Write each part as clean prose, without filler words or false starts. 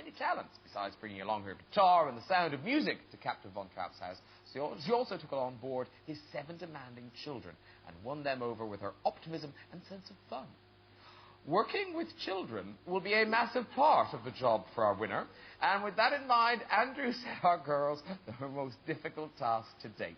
many talents. Besides bringing along her guitar and the sound of music to Captain Von Trapp's house, she also took on board his 7 demanding children and won them over with her optimism and sense of fun. Working with children will be a massive part of the job for our winner, and with that in mind, Andrew set our girls the most difficult task to date.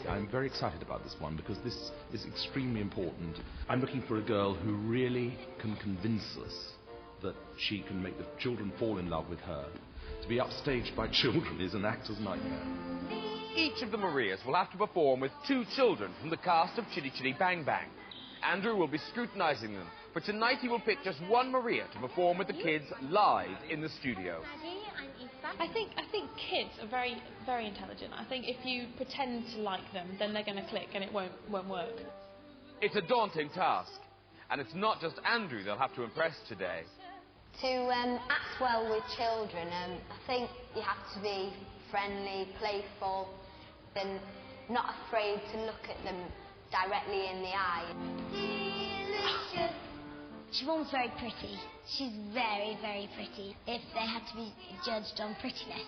I'm very excited about this one because this is extremely important. I'm looking for a girl who really can convince us that she can make the children fall in love with her. To be upstaged by children is an actor's nightmare. Each of the Marias will have to perform with 2 children from the cast of Chitty Chitty Bang Bang. Andrew will be scrutinising them. For tonight he will pick just one Maria to perform with the kids live in the studio. I think kids are very, very intelligent. I think if you pretend to like them, then they're going to click and it won't work. It's a daunting task, and it's not just Andrew they'll have to impress today. To act well with children, I think you have to be friendly, playful, and not afraid to look at them directly in the eye. Siobhan's very pretty. She's very, very pretty. If they had to be judged on prettiness,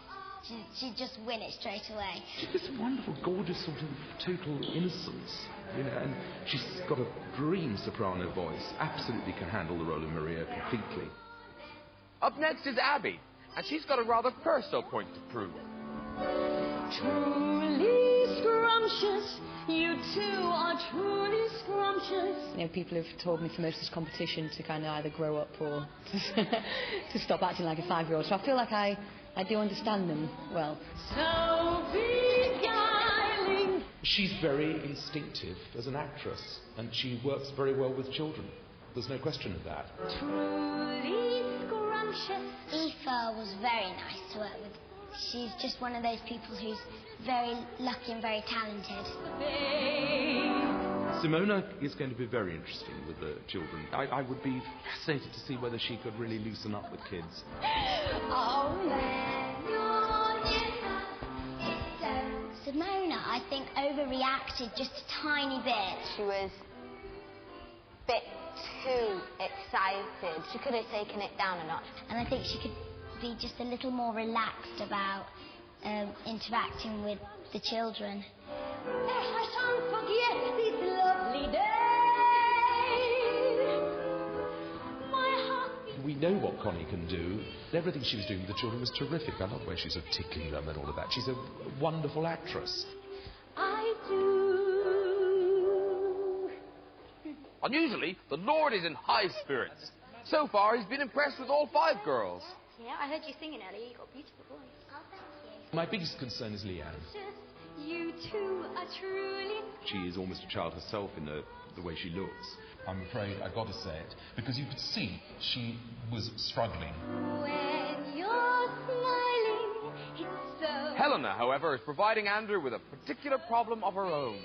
she'd just win it straight away. She's this wonderful, gorgeous sort of total innocence, you know, and she's got a dream soprano voice. Absolutely can handle the role of Maria completely. Up next is Abby, and she's got a rather personal point to prove. Truly scrumptious, you two are truly scrumptious. You know, people have told me for most of this competition to kind of either grow up or to stop acting like a 5-year-old. So I feel like I do understand them well. So beguiling. She's very instinctive as an actress, and she works very well with children. There's no question of that. Truly scrumptious. Aoife was very nice to work with. She's just one of those people who's very lucky and very talented. Simona is going to be very interesting with the children. I would be fascinated to see whether she could really loosen up with kids. Simona, I think, overreacted just a tiny bit. She was a bit too excited. She could have taken it down a notch. And I think she could be just a little more relaxed about interacting with the children. I shan't forget this lovely day. My heart. We know what Connie can do. Everything she was doing with the children was terrific. I love the way she's sort of tickling them and all of that. She's a wonderful actress. I do. Unusually, the Lord is in high spirits. So far, he's been impressed with all 5 girls. Yeah, I heard you singing, Ellie. You've got a beautiful voice. Oh, thank you. My biggest concern is Leanne. You two are truly. She is almost a child herself in the way she looks. I'm afraid I've got to say it, because you could see she was struggling. When you're smiling, it's so. Helena, however, is providing Andrew with a particular problem of her own.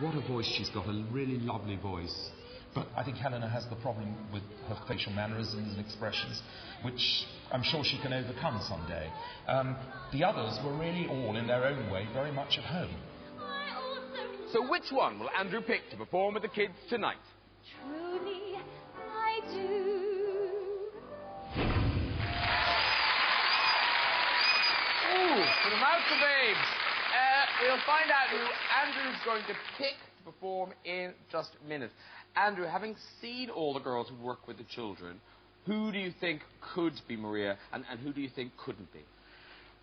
What a voice she's got, a really lovely voice. But I think Helena has the problem with her facial mannerisms and expressions, which I'm sure she can overcome someday. The others were really all, in their own way, very much at home. So which one will Andrew pick to perform with the kids tonight? Truly, I do. Ooh, for the mouths of babes. We'll find out who Andrew's going to pick to perform in just a minute. Andrew, having seen all the girls who work with the children, who do you think could be Maria and who do you think couldn't be?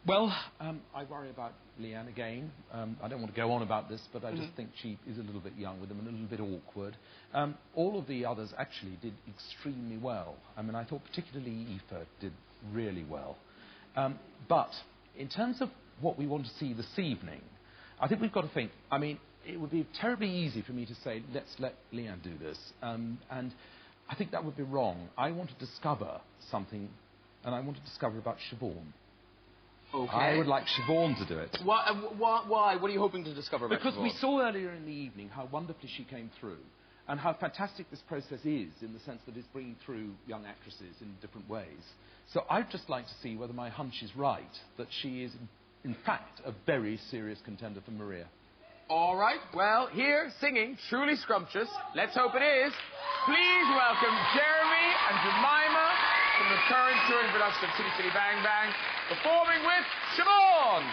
Well, I worry about Leanne again. I don't want to go on about this, but I just think she is a little bit young with them and a little bit awkward. All of the others actually did extremely well. I mean, I thought particularly Aoife did really well. But in terms of what we want to see this evening, I think we've got to think, I mean, it would be terribly easy for me to say, let's let Leanne do this. And I think that would be wrong. I want to discover something, and I want to discover about Siobhan. Okay. I would like Siobhan to do it. Why? What are you hoping to discover about Because Siobhan? we saw earlier in the evening how wonderfully she came through, and how fantastic this process is in the sense that it's bringing through young actresses in different ways. So I'd just like to see whether my hunch is right, that she is, in fact, a very serious contender for Maria. All right, well, here, singing, truly scrumptious. Let's hope it is. Please welcome Jeremy and Jemima from the current touring production of Chitty Chitty Bang Bang, performing with Siobhan.